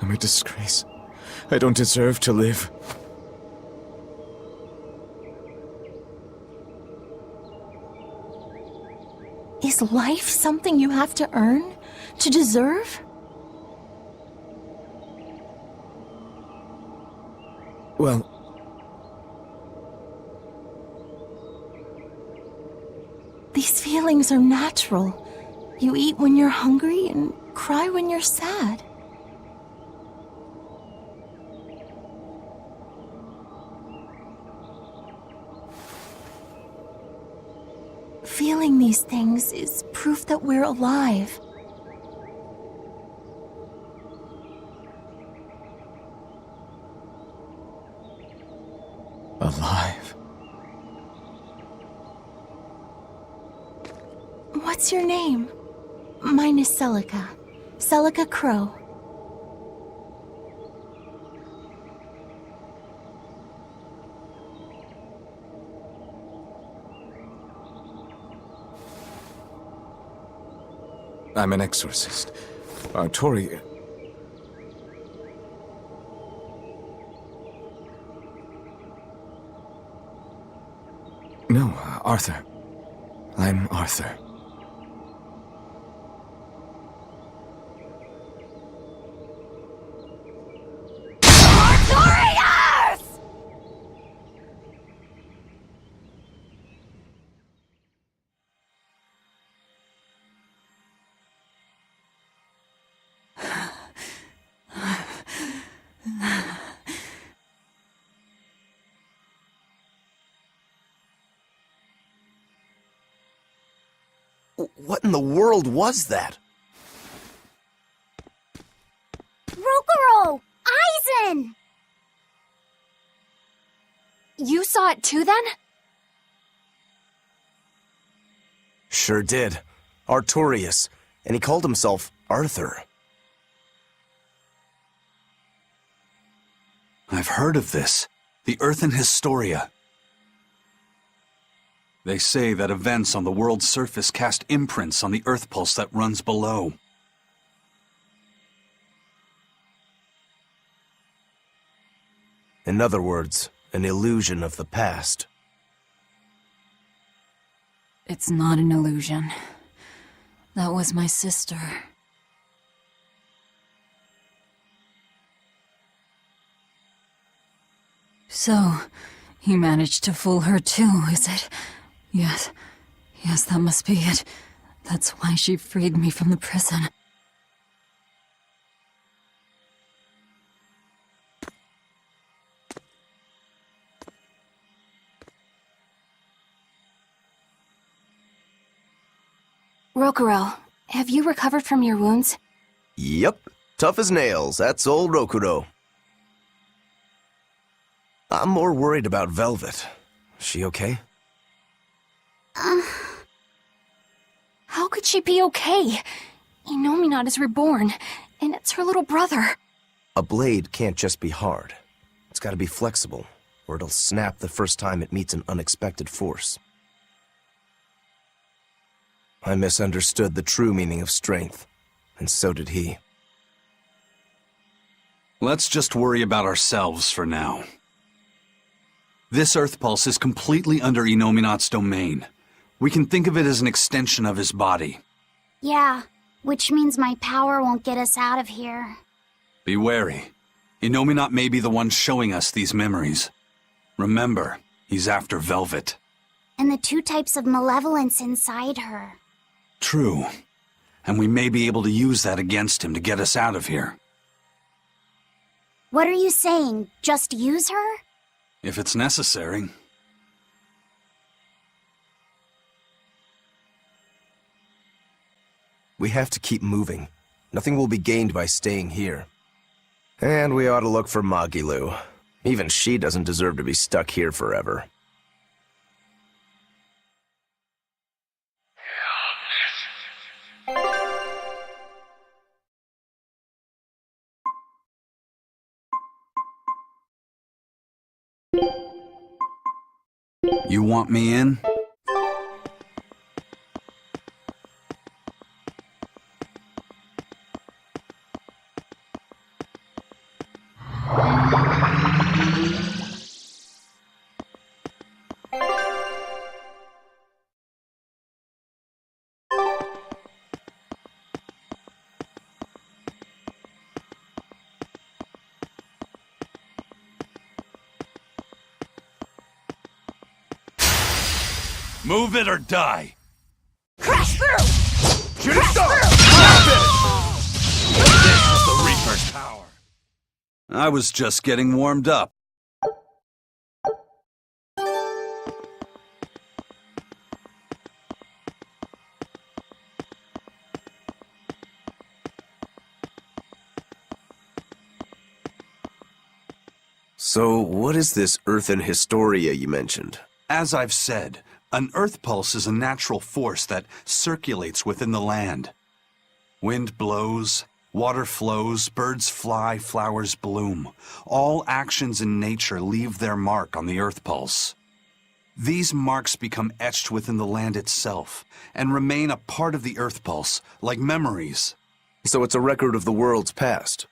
I'm a disgrace. I don't deserve to live. Is life something you have to earn? To deserve? Well... These feelings are natural. You eat when you're hungry and cry when you're sad. Feeling these things is proof that we're alive. alive. What's your name? Mine is Celica. Celica Crow. I'm an exorcist. Anatoliy... No, Arthur. I'm Arthur. What in the world was that? Rokuro! Aizen! You saw it too, then? Sure did. Artorius. And he called himself Arthur. I've heard of this. The Earthen Historia. They say that events on the world's surface cast imprints on the earth pulse that runs below. In other words, an illusion of the past. It's not an illusion. That was my sister. So, he managed to fool her too, is it? Yes, that must be it. That's why she freed me from the prison. Rokuro, have you recovered from your wounds? Yep. Tough as nails. That's old Rokuro. I'm more worried about Velvet. Is she okay? How could she be okay? Inominat is reborn, and it's her little brother. A blade can't just be hard. It's gotta be flexible, or it'll snap the first time it meets an unexpected force. I misunderstood the true meaning of strength, and so did he. Let's just worry about ourselves for now. This Earth Pulse is completely under Inominat's domain. We can think of it as an extension of his body. Yeah, which means my power won't get us out of here. Be wary. Inominat may be the one showing us these memories. Remember, he's after Velvet. And the two types of malevolence inside her. True. And we may be able to use that against him to get us out of here. What are you saying? Just use her? If it's necessary. We have to keep moving. Nothing will be gained by staying here. And we ought to look for Magilu. Even she doesn't deserve to be stuck here forever. You want me in? Move it or die. Crash through! Shoot it start! This is the Reaper's power. I was just getting warmed up. So, what is this Earthen Historia you mentioned? As I've said, an earth pulse is a natural force that circulates within the land. Wind blows, water flows, birds fly, flowers bloom. All actions in nature leave their mark on the earth pulse. These marks become etched within the land itself and remain a part of the earth pulse, like memories. So it's a record of the world's past.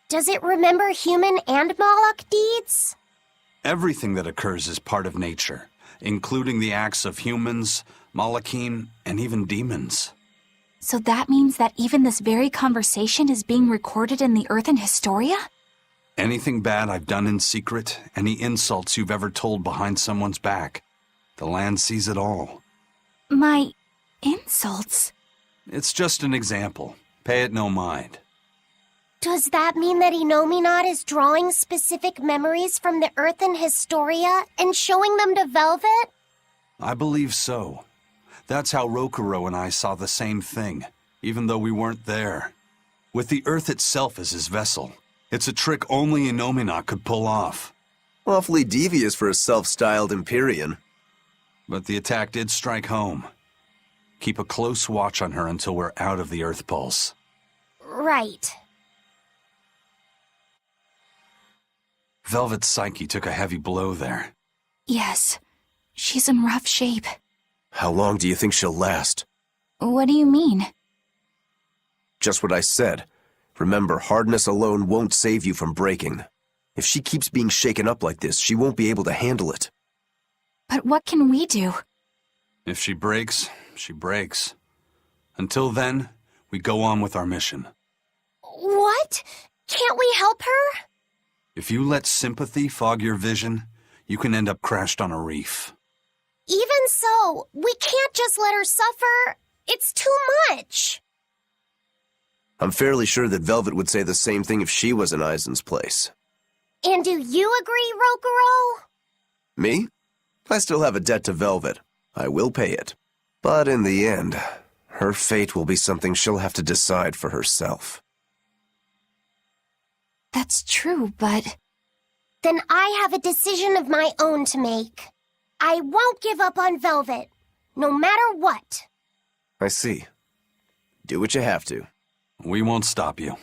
Does it remember human and Moloch deeds? Everything that occurs is part of nature, including the acts of humans, Malachim, and even demons. So that means that even this very conversation is being recorded in the Earthen Historia? Anything bad I've done in secret, any insults you've ever told behind someone's back, the land sees it all. My insults? It's just an example. Pay it no mind. Does that mean that Innominat is drawing specific memories from the Earthen Historia and showing them to Velvet? I believe so. That's how Rokuro and I saw the same thing, even though we weren't there. With the Earth itself as his vessel, it's a trick only Innominat could pull off. Awfully devious for a self-styled Empyrean. But the attack did strike home. Keep a close watch on her until we're out of the Earth Pulse. Right. Velvet's psyche took a heavy blow there. Yes. She's in rough shape. How long do you think she'll last? What do you mean? Just what I said. Remember, hardness alone won't save you from breaking. If she keeps being shaken up like this, she won't be able to handle it. But what can we do? If she breaks, she breaks. Until then, we go on with our mission. What? Can't we help her? If you let sympathy fog your vision, you can end up crashed on a reef. Even so, we can't just let her suffer. It's too much. I'm fairly sure that Velvet would say the same thing if she was in Aizen's place. And do you agree, Rokuro? Me? I still have a debt to Velvet. I will pay it. But in the end, her fate will be something she'll have to decide for herself. That's true, but... Then I have a decision of my own to make. I won't give up on Velvet, no matter what. I see. Do what you have to. We won't stop you.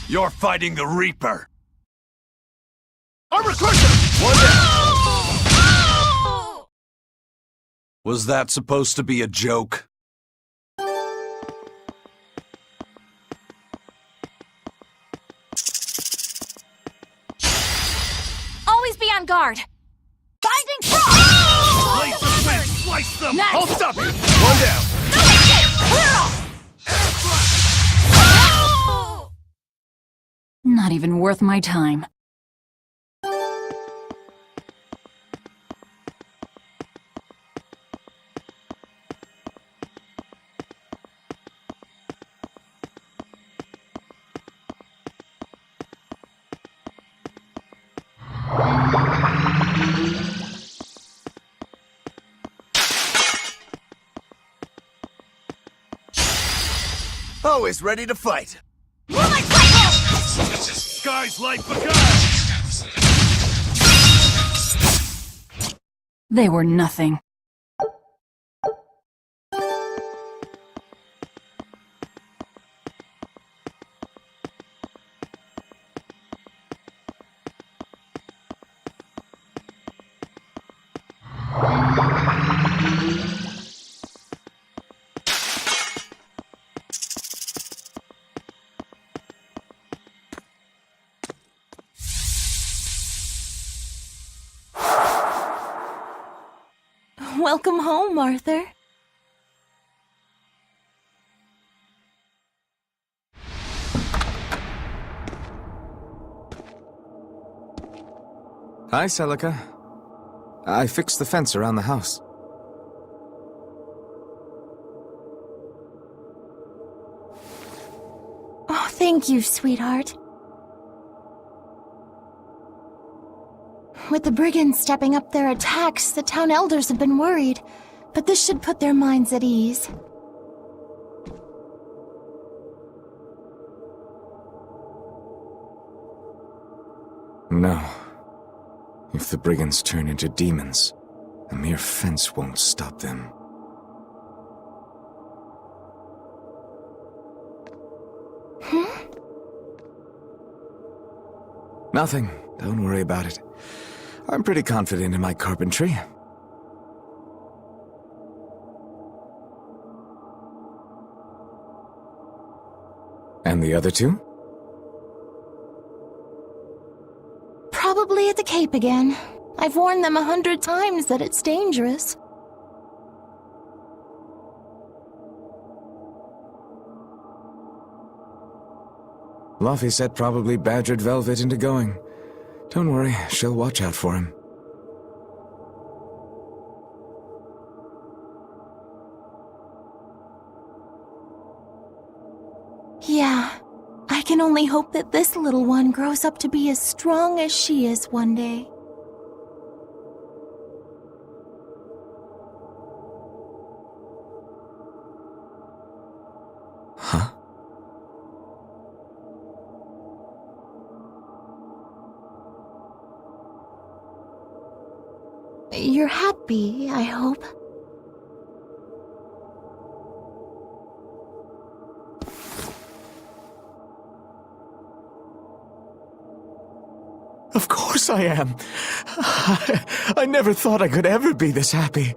You're fighting the Reaper! Armor Crusher! One down! Was that supposed to be a joke? Always be on guard! Binding Frost! Blaze of wind, slice them! Nice. I'll stop you! One down! Clear off! Not even worth my time. Always ready to fight. Sky's light begun! They were nothing. Welcome home, Arthur. Hi, Celica. I fixed the fence around the house. Oh, thank you, sweetheart. With the brigands stepping up their attacks, the town elders have been worried, but this should put their minds at ease. No. If the brigands turn into demons, a mere fence won't stop them. Nothing. Don't worry about it. I'm pretty confident in my carpentry. And the other two? Probably at the Cape again. I've warned them 100 times that it's dangerous. Luffy said probably badgered Velvet into going. Don't worry, she'll watch out for him. Yeah, I can only hope that this little one grows up to be as strong as she is one day. Huh? You're happy, I hope. Of course I am. I never thought I could ever be this happy.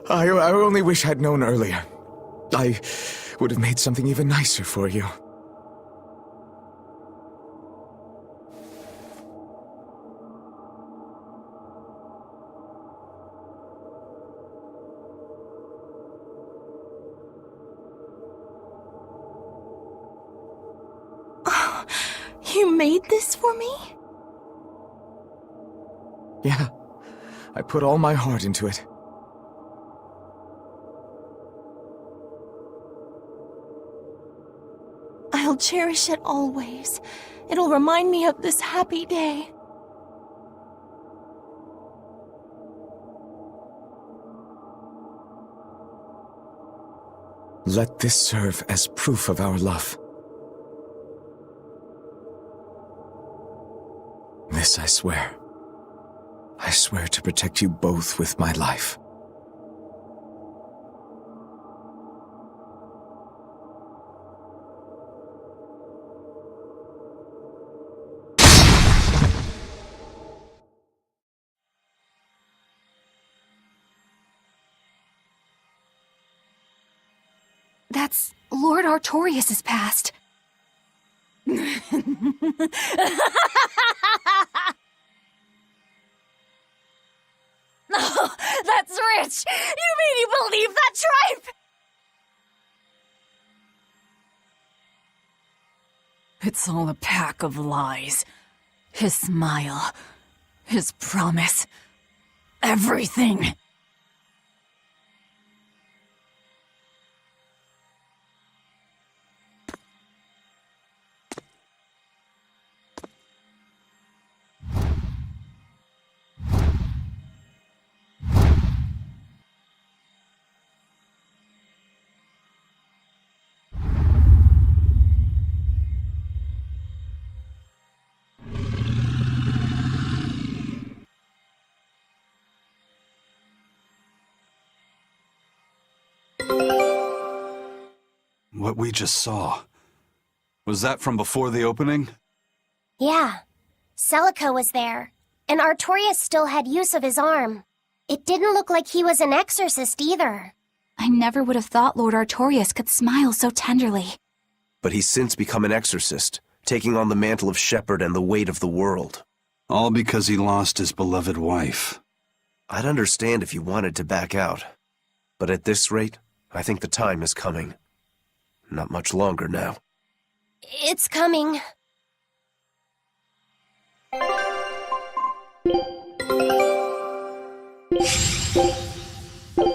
I only wish I'd known earlier. I would have made something even nicer for you. Oh, you made this for me? Yeah, I put all my heart into it. I'll cherish it always. It'll remind me of this happy day. Let this serve as proof of our love. This I swear. I swear to protect you both with my life. That's Lord Artorias' past. Oh, that's rich! You mean you believe that tripe? It's all a pack of lies. His smile, his promise, everything. What we just saw. Was that from before the opening? Yeah. Celica was there, and Artorias still had use of his arm. It didn't look like he was an exorcist either. I never would have thought Lord Artorias could smile so tenderly. But he's since become an exorcist, taking on the mantle of shepherd and the weight of the world. All because he lost his beloved wife. I'd understand if you wanted to back out. But at this rate, I think the time is coming. Not much longer now. It's coming.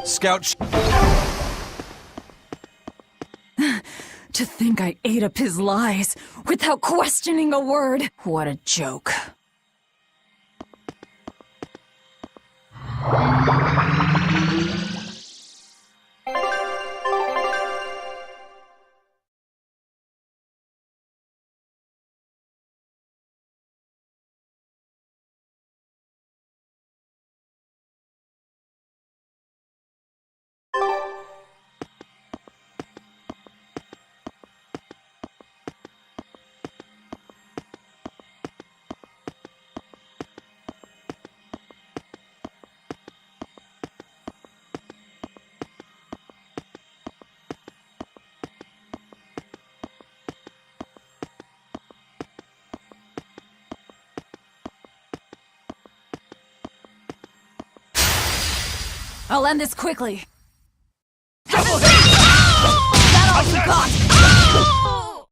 Scout. To think I ate up his lies without questioning a word. What a joke. I'll end this quickly. That all you got?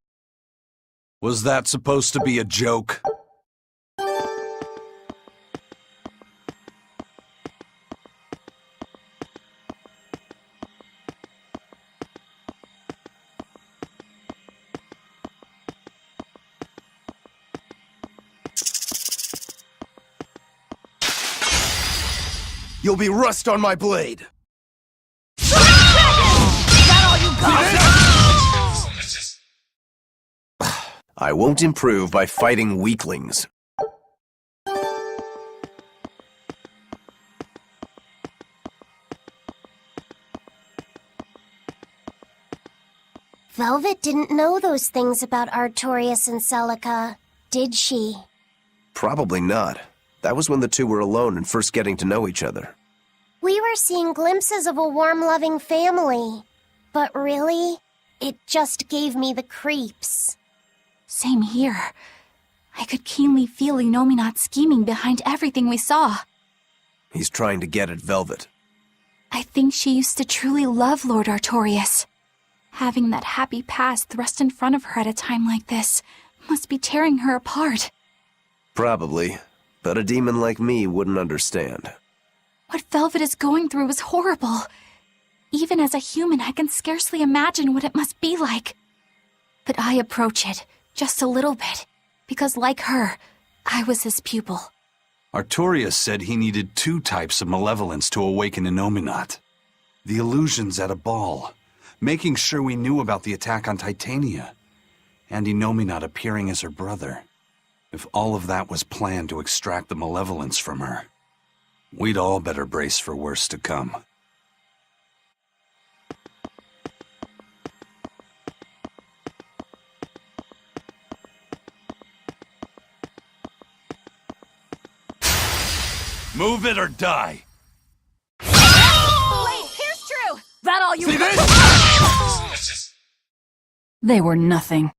Was that supposed to be a joke? You'll be rust on my blade! That all you got? I won't improve by fighting weaklings. Velvet didn't know those things about Artorias and Celica, did she? Probably not. That was when the two were alone and first getting to know each other. We were seeing glimpses of a warm, loving family. But really, it just gave me the creeps. Same here. I could keenly feel Innominat scheming behind everything we saw. He's trying to get at Velvet. I think she used to truly love Lord Artorias. Having that happy past thrust in front of her at a time like this must be tearing her apart. Probably. But a demon like me wouldn't understand. What Velvet is going through is horrible. Even as a human, I can scarcely imagine what it must be like. But I approach it, just a little bit, because like her, I was his pupil. Artorias said he needed 2 types of malevolence to awaken Innominat. The illusions at a ball, making sure we knew about the attack on Titania, and Innominat appearing as her brother. If all of that was planned to extract the malevolence from her, we'd all better brace for worse to come. Move it or die! Wait, here's true! That all you See got? this? They were nothing.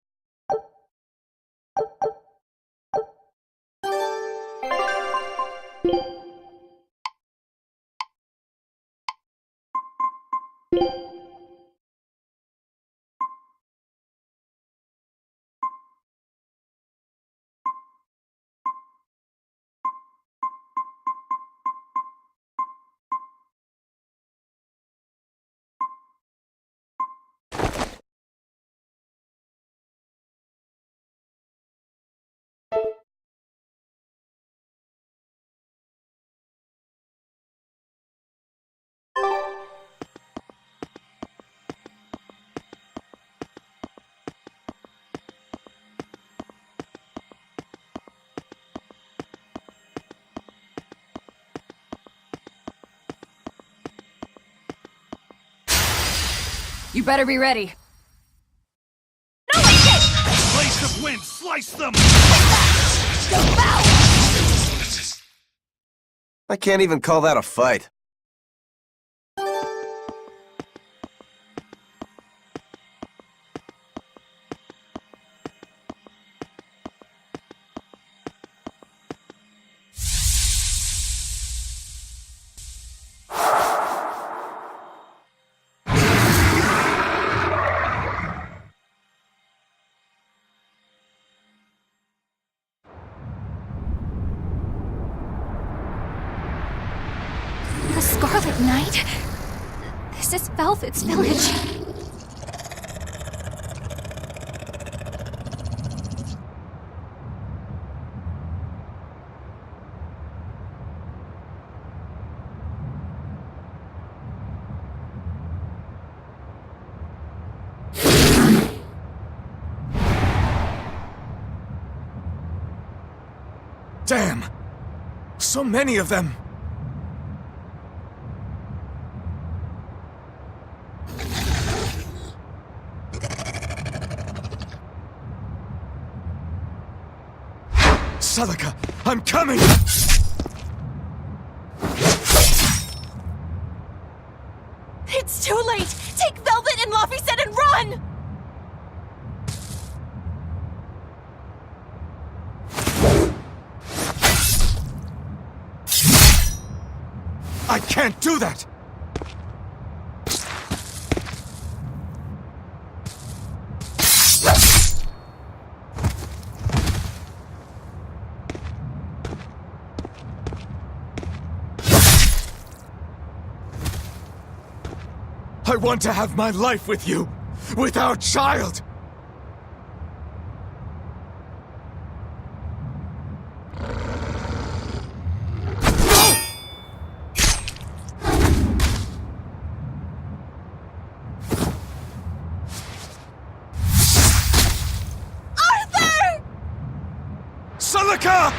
You better be ready. Place of wind, slice them! I can't even call that a fight. The Scarlet Knight? This is Velvet's village. Damn! So many of them! Celica, I'm coming! It's too late! Take Velvet and Laphicet and run! I can't do that! I want to have my life with you, with our child! Arthur! Celica!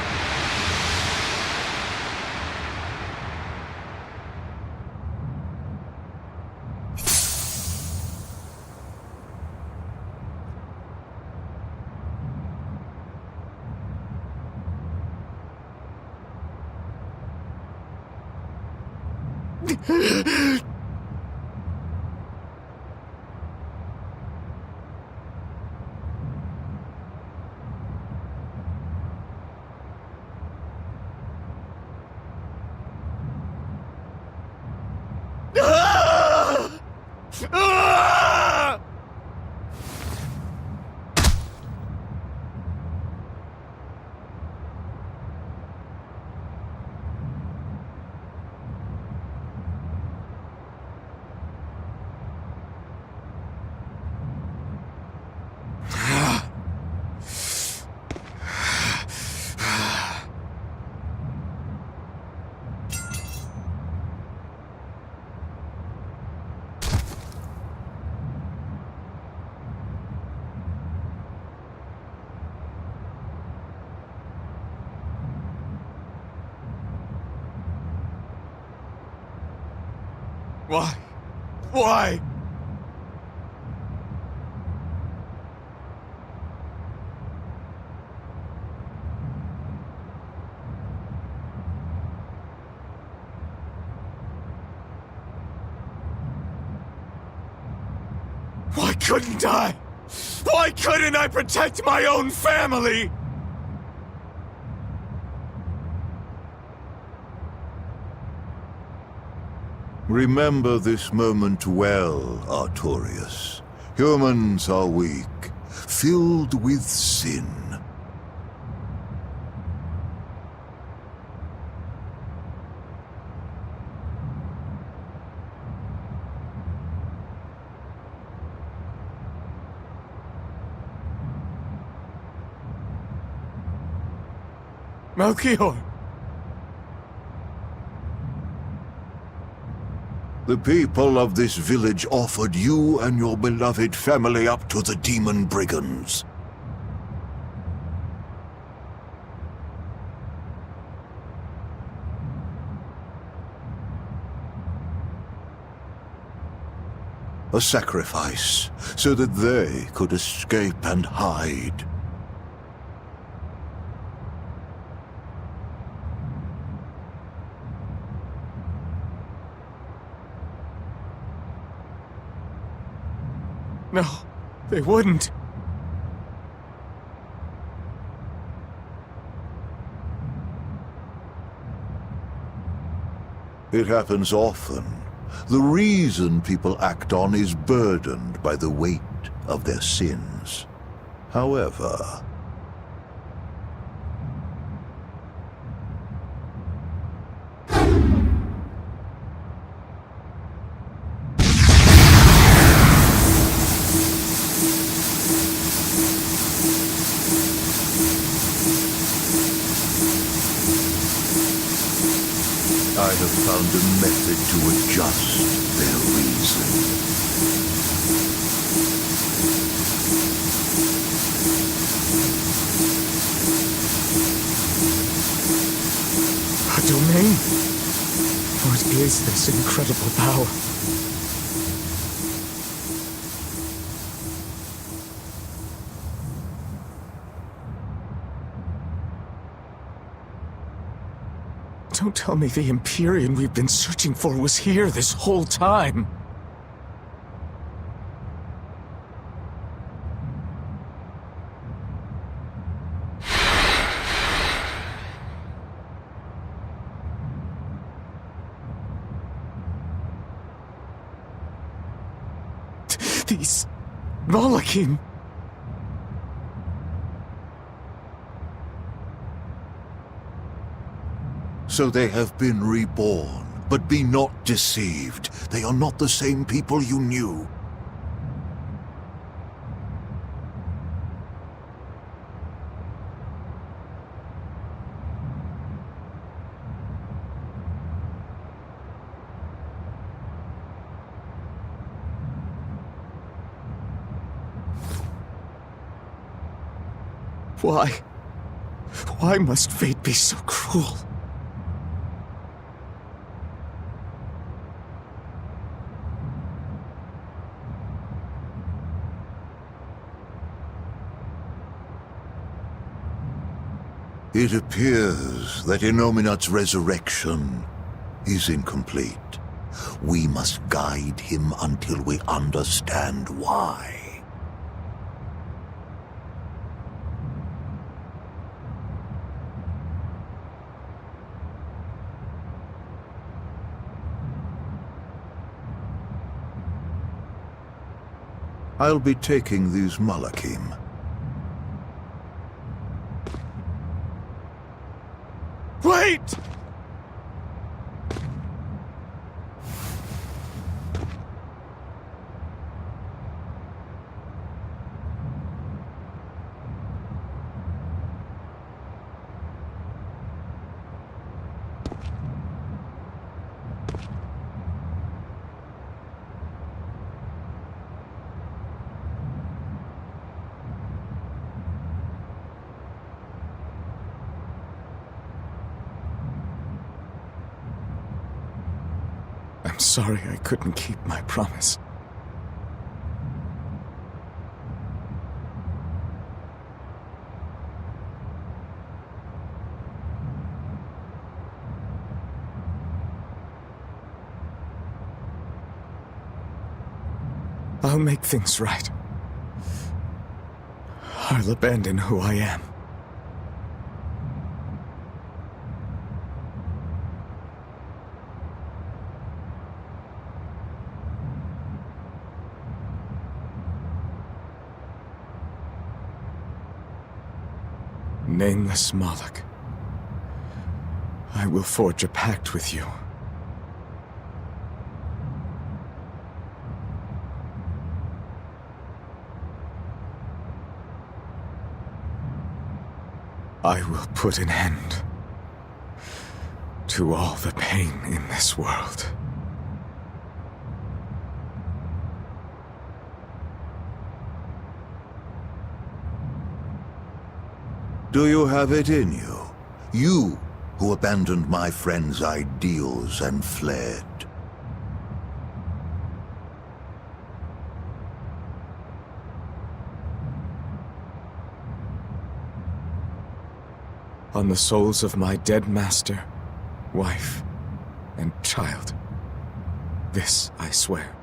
Why? Why? Why couldn't I? Why couldn't I protect my own family? Remember this moment well, Artorias. Humans are weak, filled with sin. Melchior! The people of this village offered you and your beloved family up to the demon brigands. A sacrifice, so that they could escape and hide. No, they wouldn't. It happens often. The reason people act on is burdened by the weight of their sins. However, I have found a method to adjust their reason. A domain? What is this incredible power? Don't tell me the Empyrean we've been searching for was here this whole time. These Malakim. So they have been reborn, but be not deceived. They are not the same people you knew. Why? Why must fate be so cruel? It appears that Inominat's resurrection is incomplete. We must guide him until we understand why. I'll be taking these Malakim. Wait! I'm sorry I couldn't keep my promise. I'll make things right. I'll abandon who I am. Nameless Moloch, I will forge a pact with you. I will put an end to all the pain in this world. Do you have it in you? You who abandoned my friend's ideals and fled. on the souls of my dead master, wife, and child. This I swear.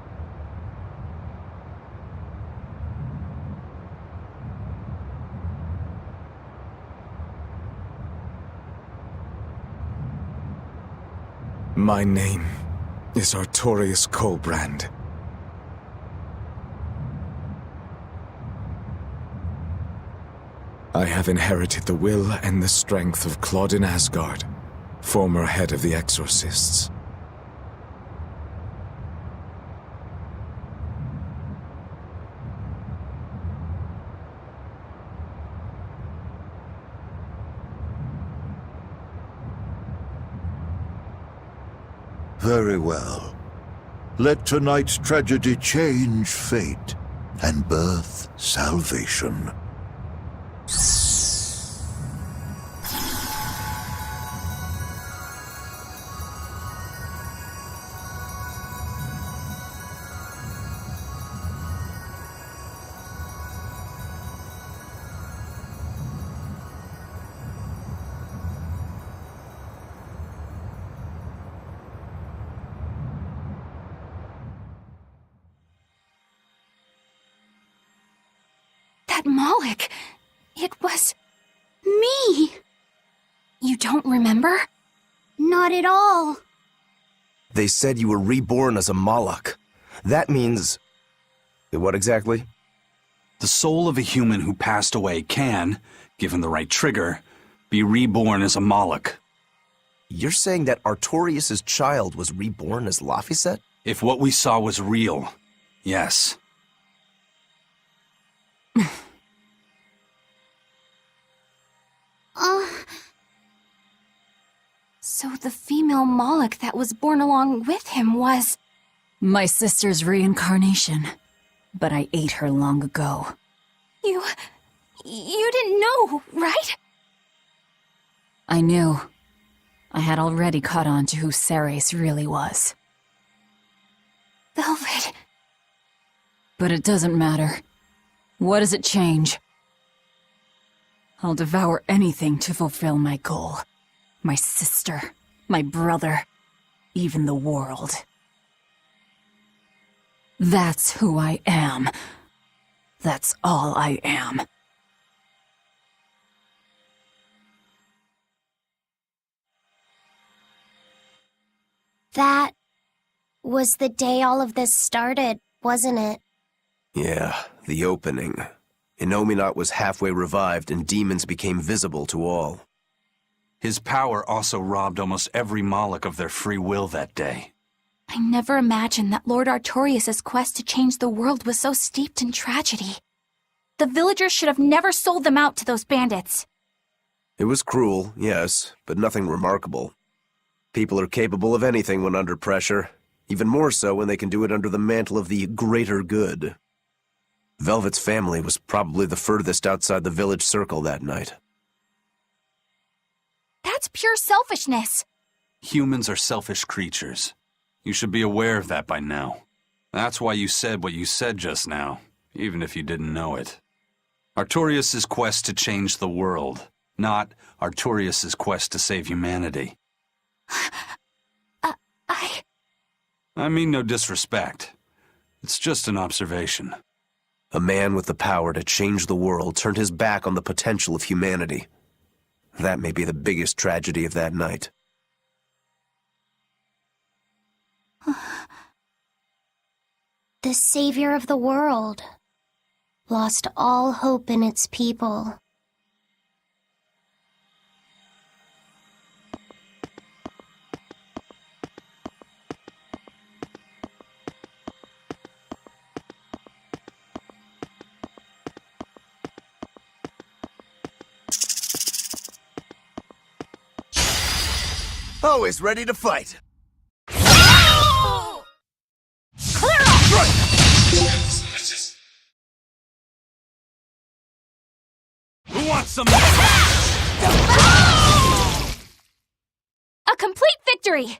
My name is Artorius Colbrand. I have inherited the will and the strength of Claudin Asgard, former head of the Exorcists. Very well. Let tonight's tragedy change fate and birth salvation. That Moloch, it was me. You don't remember? Not at all. They said you were reborn as a Moloch. That means... what exactly? The soul of a human who passed away can, given the right trigger, be reborn as a Moloch. You're saying that Artorius' child was reborn as Laphicet? If what we saw was real, yes. So the female Moloch that was born along with him was... My sister's reincarnation. But I ate her long ago. You didn't know, right? I knew. I had already caught on to who Ceres really was. Velvet. But it doesn't matter. What does it change? I'll devour anything to fulfill my goal. My sister, my brother, even the world. That's who I am. That's all I am. That was the day all of this started, wasn't it? Yeah, the opening. Innominat was halfway revived and demons became visible to all. His power also robbed almost every Moloch of their free will that day. I never imagined that Lord Artorius' quest to change the world was so steeped in tragedy. The villagers should have never sold them out to those bandits. It was cruel, yes, but nothing remarkable. People are capable of anything when under pressure, even more so when they can do it under the mantle of the greater good. Velvet's family was probably the furthest outside the village circle that night. That's pure selfishness. Humans are selfish creatures. You should be aware of that by now. That's why you said what you said just now, even if you didn't know it. Artorius' quest to change the world, not Artorius' quest to save humanity. I mean no disrespect. It's just an observation. A man with the power to change the world turned his back on the potential of humanity. That may be the biggest tragedy of that night. The savior of the world lost all hope in its people. Always ready to fight. Who wants some? A complete victory!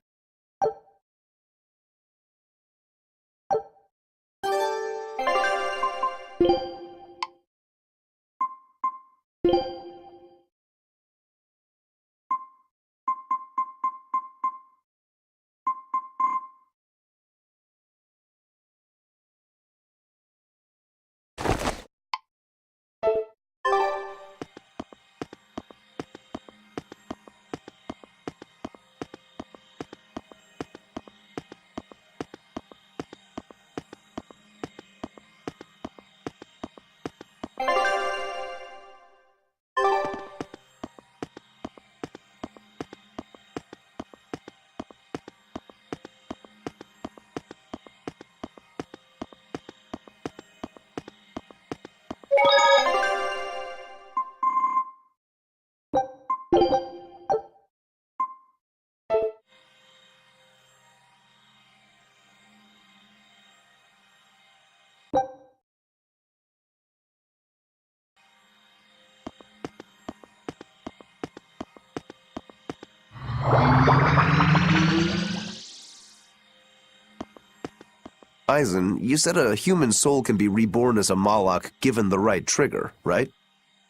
Eisen, you said a human soul can be reborn as a Malak given the right trigger, right?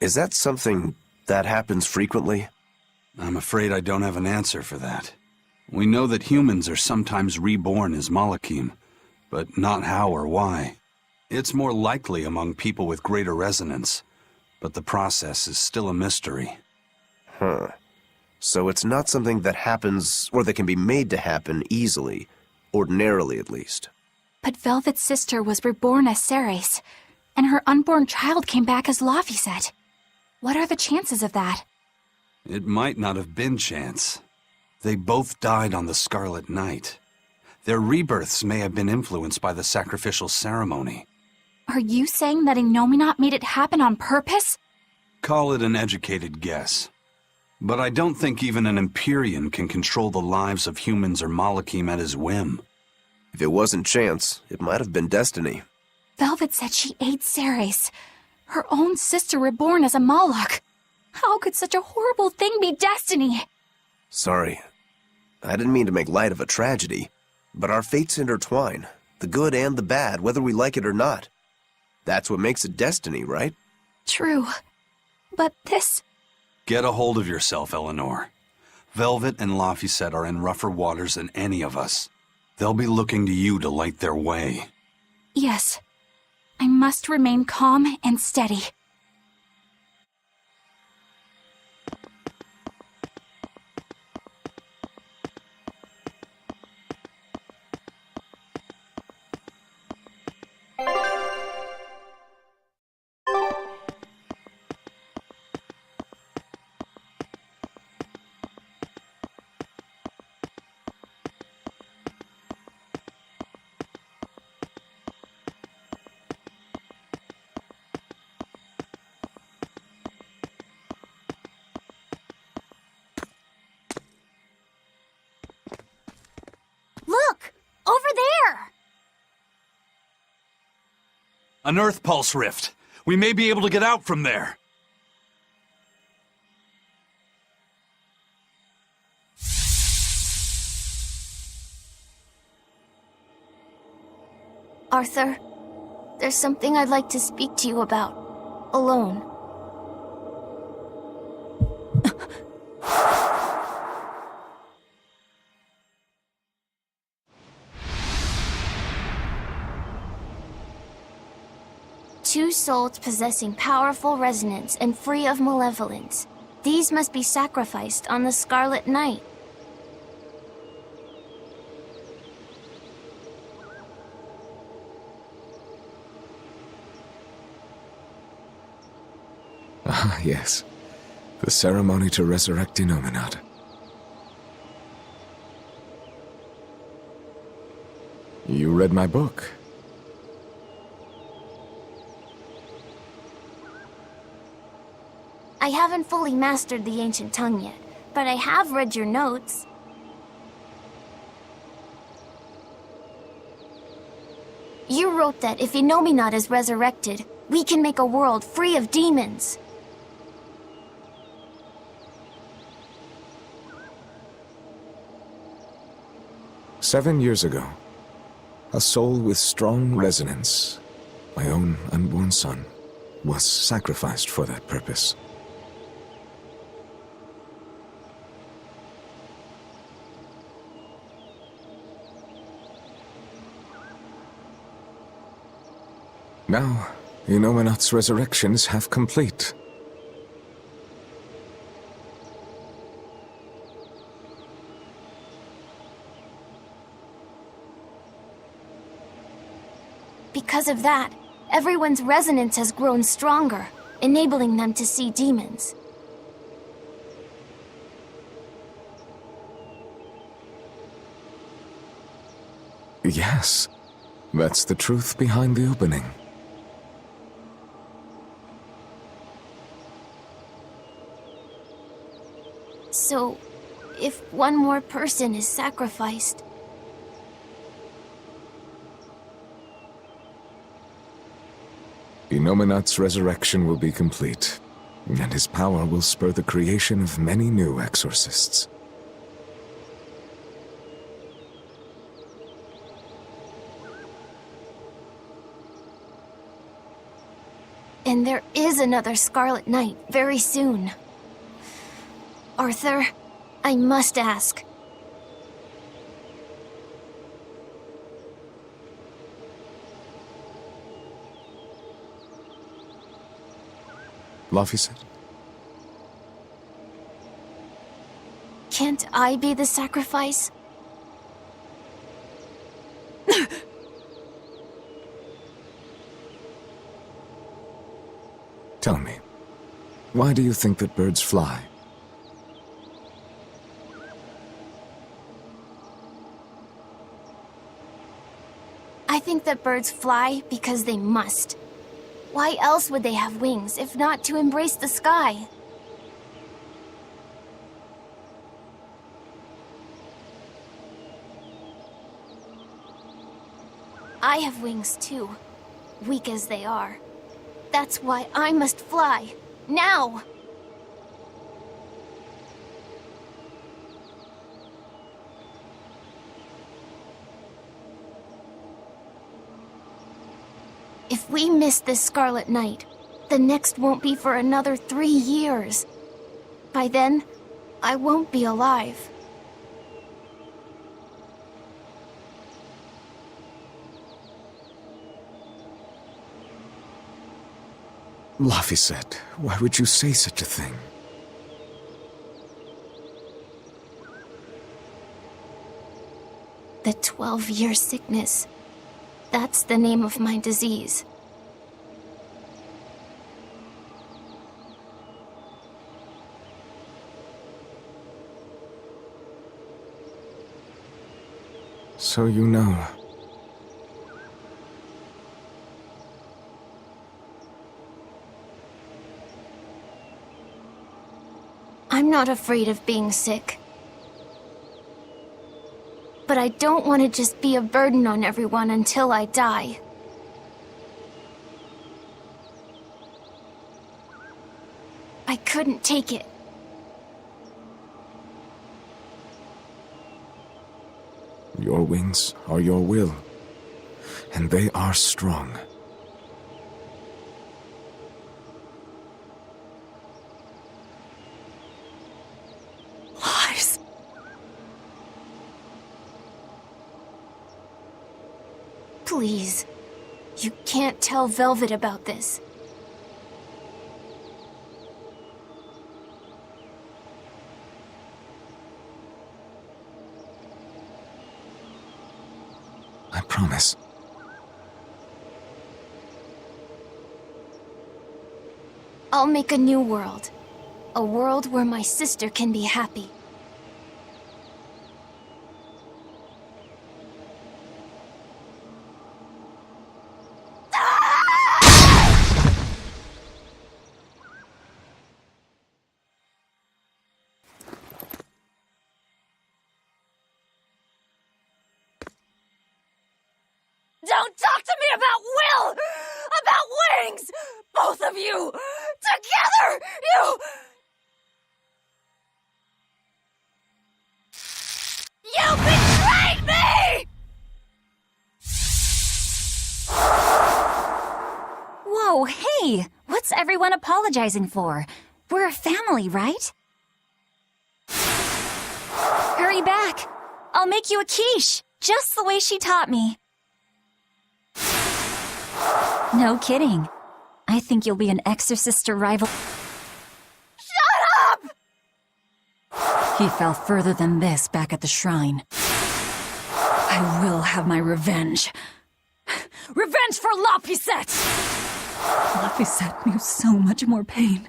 Is that something that happens frequently? I'm afraid I don't have an answer for that. We know that humans are sometimes reborn as Malakim, but not how or why. It's more likely among people with greater resonance, but the process is still a mystery. Huh. So it's not something that happens, or that can be made to happen easily, ordinarily at least. But Velvet's sister was reborn as Ceres, and her unborn child came back as Laphicet. What are the chances of that? It might not have been chance. They both died on the Scarlet Night. Their rebirths may have been influenced by the sacrificial ceremony. Are you saying that Innominat made it happen on purpose? Call it an educated guess. But I don't think even an Empyrean can control the lives of humans or Malakim at his whim. If it wasn't chance, it might have been destiny. Velvet said she ate Ceres, her own sister reborn as a Malak. How could such a horrible thing be destiny? Sorry. I didn't mean to make light of a tragedy, but our fates intertwine, the good and the bad, whether we like it or not. That's what makes it destiny, right? True. But this... Get a hold of yourself, Eleanor. Velvet and Laphicet are in rougher waters than any of us. They'll be looking to you to light their way. Yes. I must remain calm and steady. Look! Over there! An Earth Pulse rift. We may be able to get out from there. Arthur, there's something I'd like to speak to you about. Alone. Two souls possessing powerful resonance and free of malevolence. These must be sacrificed on the Scarlet Night. Ah, yes. The ceremony to resurrect Innominat. You read my book. I haven't fully mastered the ancient tongue yet, but I have read your notes. You wrote that if Innominat is resurrected, we can make a world free of demons. "7 years ago, a soul with strong resonance, my own unborn son, was sacrificed for that purpose. Now, Innominat's resurrection is half complete. Because of that, everyone's resonance has grown stronger, enabling them to see demons. Yes, that's the truth behind the opening. So, if one more person is sacrificed, Innominat's resurrection will be complete, and his power will spur the creation of many new exorcists. And there is another Scarlet Knight very soon. Arthur, I must ask. Laphicet? Can't I be the sacrifice? Tell me, why do you think that birds fly? I think that birds fly because they must. Why else would they have wings if not to embrace the sky? I have wings too, weak as they are. That's why I must fly, now! If we miss this Scarlet Knight, the next won't be for another 3 years. By then, I won't be alive. Laphicet, why would you say such a thing? The 12-year sickness. That's the name of my disease. So you know. I'm not afraid of being sick. But I don't want to just be a burden on everyone until I die. I couldn't take it. Your wings are your will, and they are strong. Lies. Please, you can't tell Velvet about this. I promise. I'll make a new world. A world where my sister can be happy. Don't talk to me about will! About wings! Both of you! Together! You betrayed me! Whoa, hey! What's everyone apologizing for? We're a family, right? Hurry back! I'll make you a quiche, just the way she taught me. No kidding. I think you'll be an exorcist or rival. Shut up! He fell further than this back at the shrine. I will have my revenge. Revenge for Laphicet! Laphicet knew so much more pain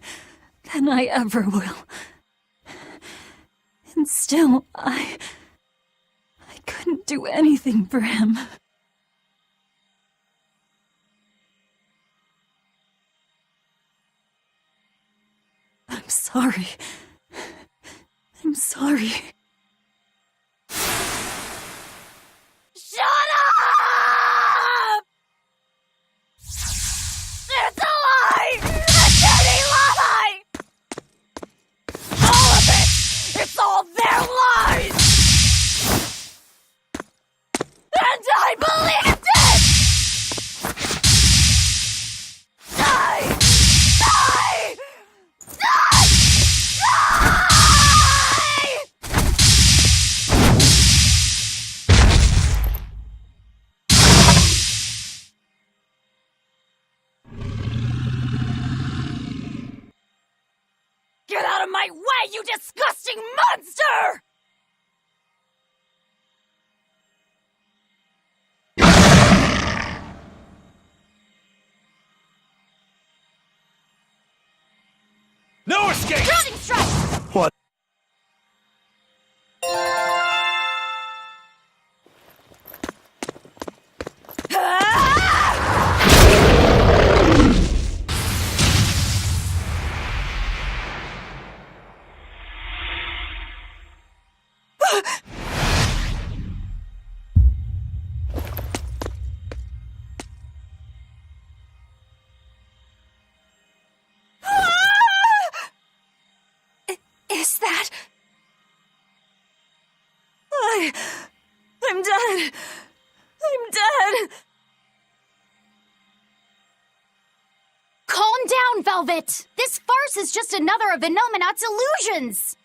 than I ever will. And still, I couldn't do anything for him. I'm sorry. I'm sorry. Shut up! It's a lie! A dirty lie! All of it! It's all their lies! And I believed it! die, you disgusting monster! No escape! Drowning strike! What? Is that... I'm dead. I'm dead. Calm down, Velvet! This farce is just another of Illuminat's illusions!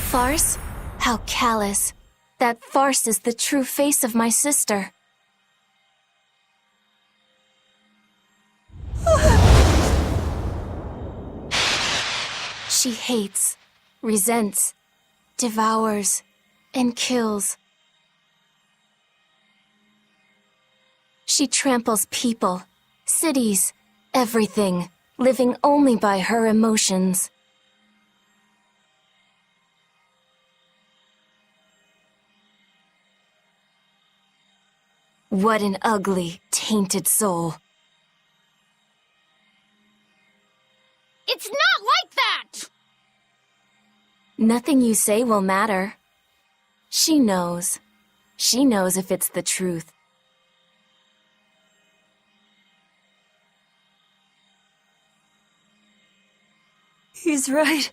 Farce? How callous. That farce is the true face of my sister. She hates, resents, devours, and kills. She tramples people, cities, everything, living only by her emotions. What an ugly, tainted soul. It's not like that! Nothing you say will matter. She knows. She knows if it's the truth. He's right.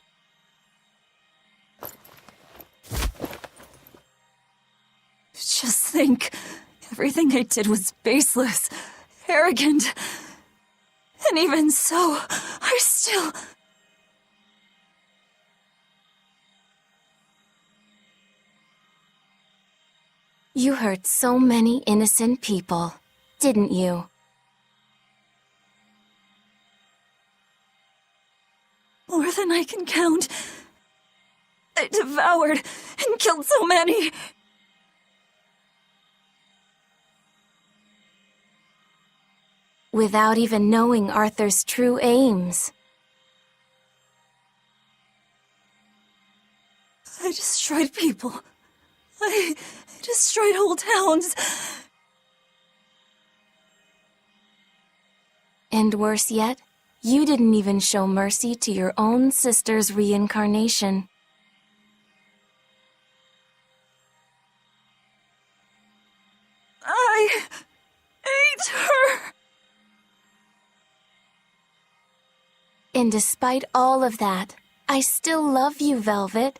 Just think, everything I did was baseless, arrogant. And even so, I still... You hurt so many innocent people, didn't you? More than I can count. I devoured and killed so many. Without even knowing Arthur's true aims. I destroyed people. I destroyed whole towns. And worse yet, you didn't even show mercy to your own sister's reincarnation. I ate her. And despite all of that, I still love you, Velvet.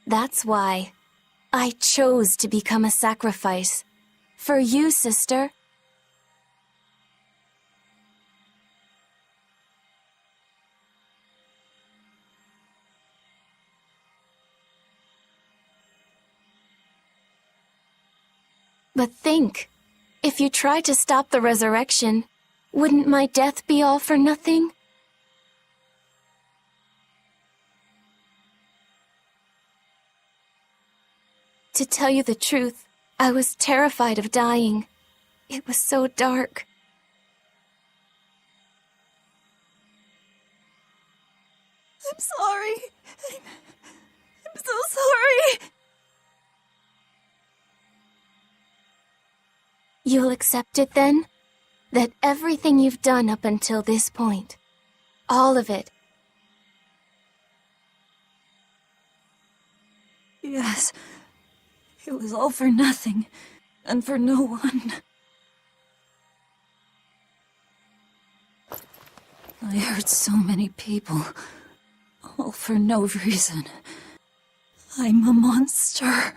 That's why I chose to become a sacrifice. For you, sister. But think, if you try to stop the resurrection, wouldn't my death be all for nothing? To tell you the truth, I was terrified of dying. It was so dark. I'm sorry. I'm so sorry. You'll accept it then? That everything you've done up until this point, all of it. Yes. It was all for nothing, and for no one. I hurt so many people, all for no reason. I'm a monster.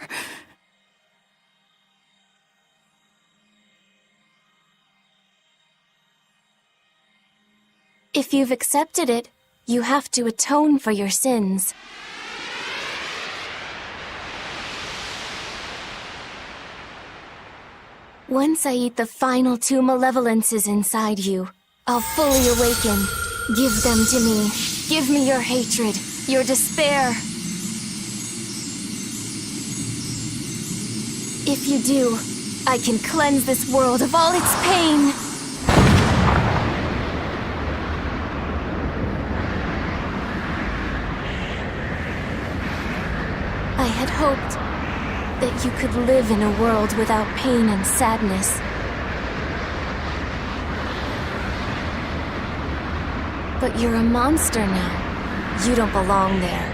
If you've accepted it, you have to atone for your sins. Once I eat the final 2 malevolences inside you, I'll fully awaken. Give them to me. Give me your hatred, your despair. If you do, I can cleanse this world of all its pain. I had hoped that you could live in a world without pain and sadness. But you're a monster now. You don't belong there.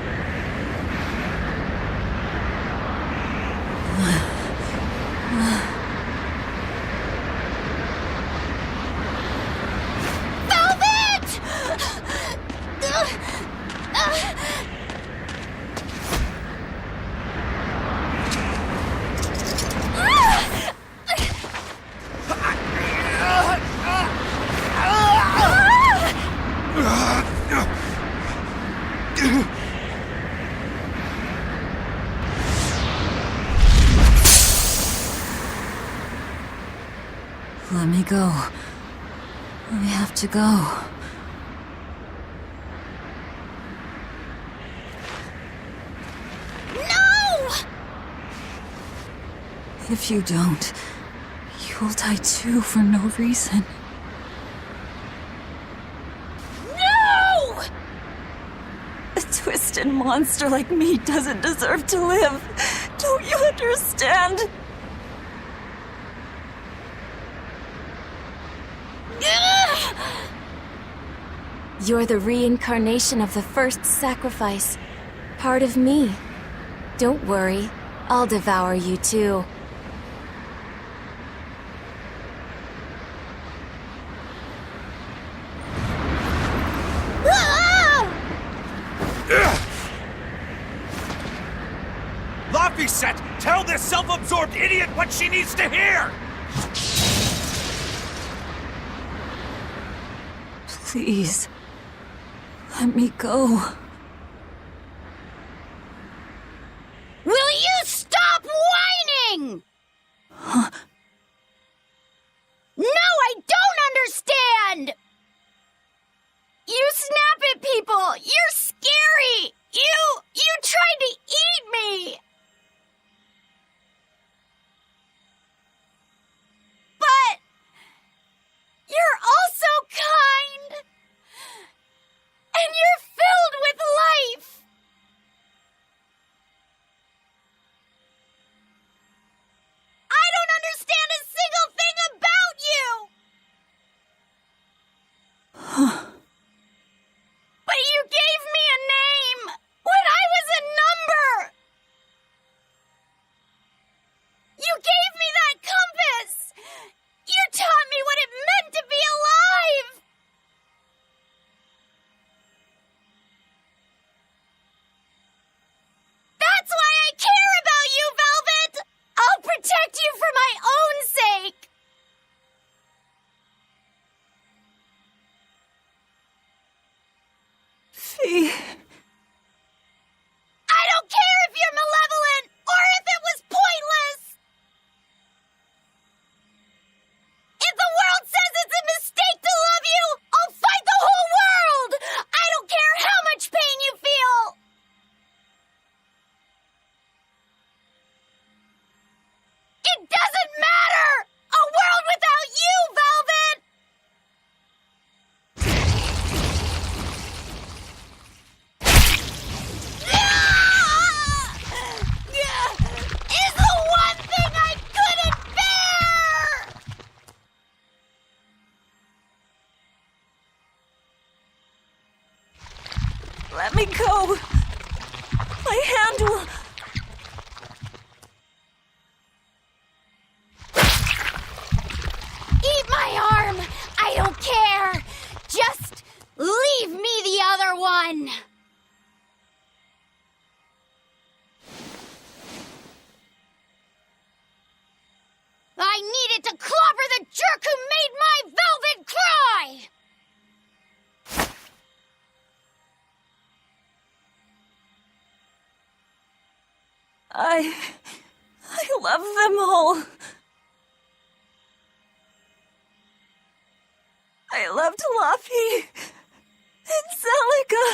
Let me go. I have to go. No! If you don't, you'll die too for no reason. No! A twisted monster like me doesn't deserve to live. Don't you understand? You're the reincarnation of the first sacrifice. Part of me. Don't worry, I'll devour you too. Laphicet, tell this self-absorbed idiot what she needs to hear! Please, let me go. Will you stop whining? Huh? No, I don't understand! You snap at people! You're scary! You tried to eat me! But you're also kind! And you're filled with life! I don't understand a single thing about you! But you gave me a name when I was a number! You gave me that compass! You taught me what it meant to be alive! That's why I care about you, Velvet! I'll protect you for my own sake! Fee. I don't care if you're malevolent or if it was pointless! If the world says it's a mistake to love you, I'll fight the whole world! I don't care how much pain you feel! It doesn't matter! A world without you, Velvet! Is the one thing I couldn't bear! Let me go. My hand will... Eat my arm! I don't care! Just leave me the other one! I needed to clobber the jerk who made my Velvet cry! I love them all. Luffy, Angelica,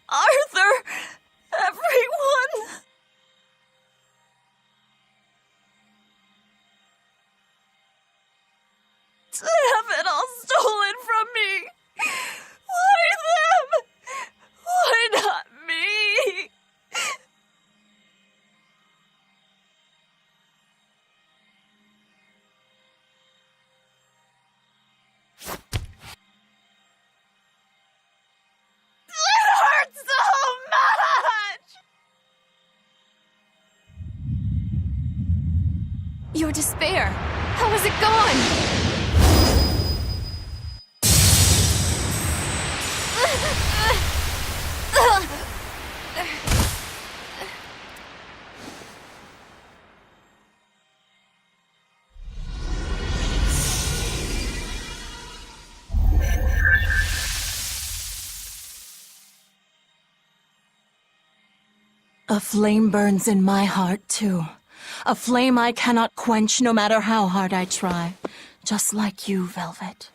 Arthur, everyone. To have it all stolen from me. Why them? Why not me? It hurts so much! Your despair. How is it gone? A flame burns in my heart, too. A flame I cannot quench no matter how hard I try. Just like you, Velvet.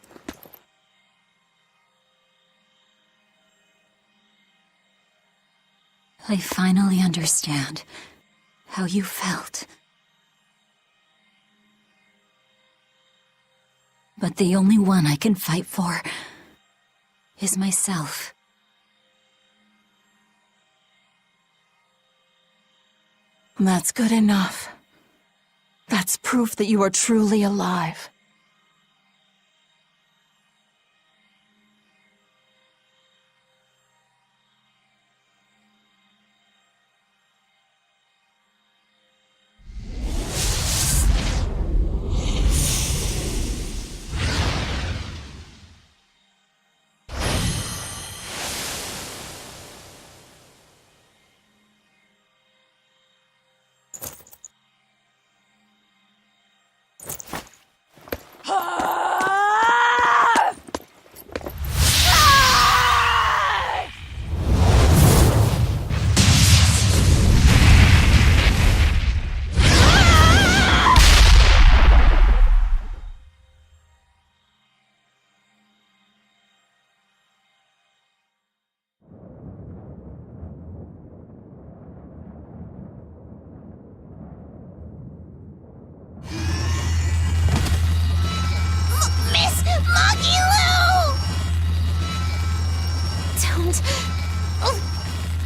I finally understand how you felt. But the only one I can fight for is myself. That's good enough. That's proof that you are truly alive.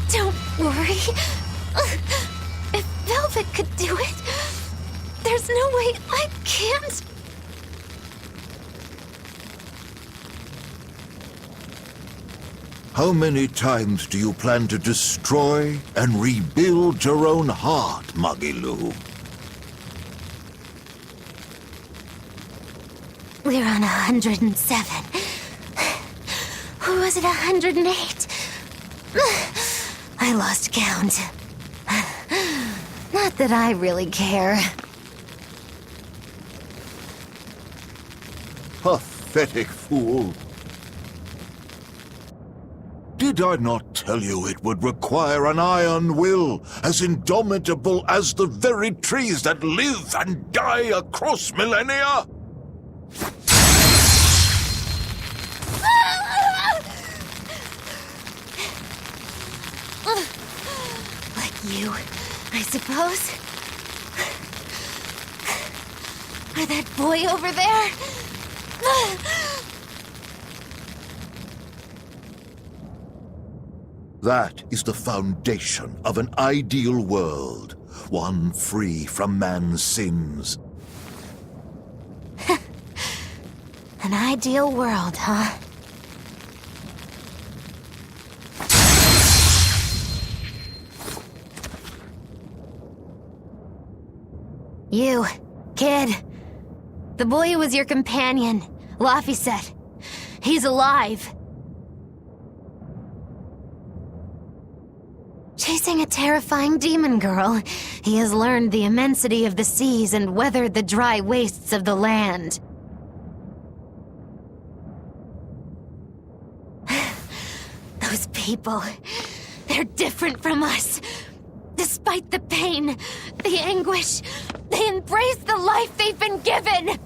Don't worry. If Velvet could do it, there's no way I can't. How many times do you plan to destroy and rebuild your own heart, Magilu? We're on 107. Or was it 108? I lost count. Not that I really care. Pathetic fool. Did I not tell you it would require an iron will as indomitable as the very trees that live and die across millennia? Like you, I suppose. Or that boy over there. That is the foundation of an ideal world, one free from man's sins. An ideal world, huh? You, kid. The boy who was your companion, Laffy said. He's alive. Chasing a terrifying demon girl, he has learned the immensity of the seas and weathered the dry wastes of the land. Those people, they're different from us. Despite the pain, the anguish, they embrace the life they've been given.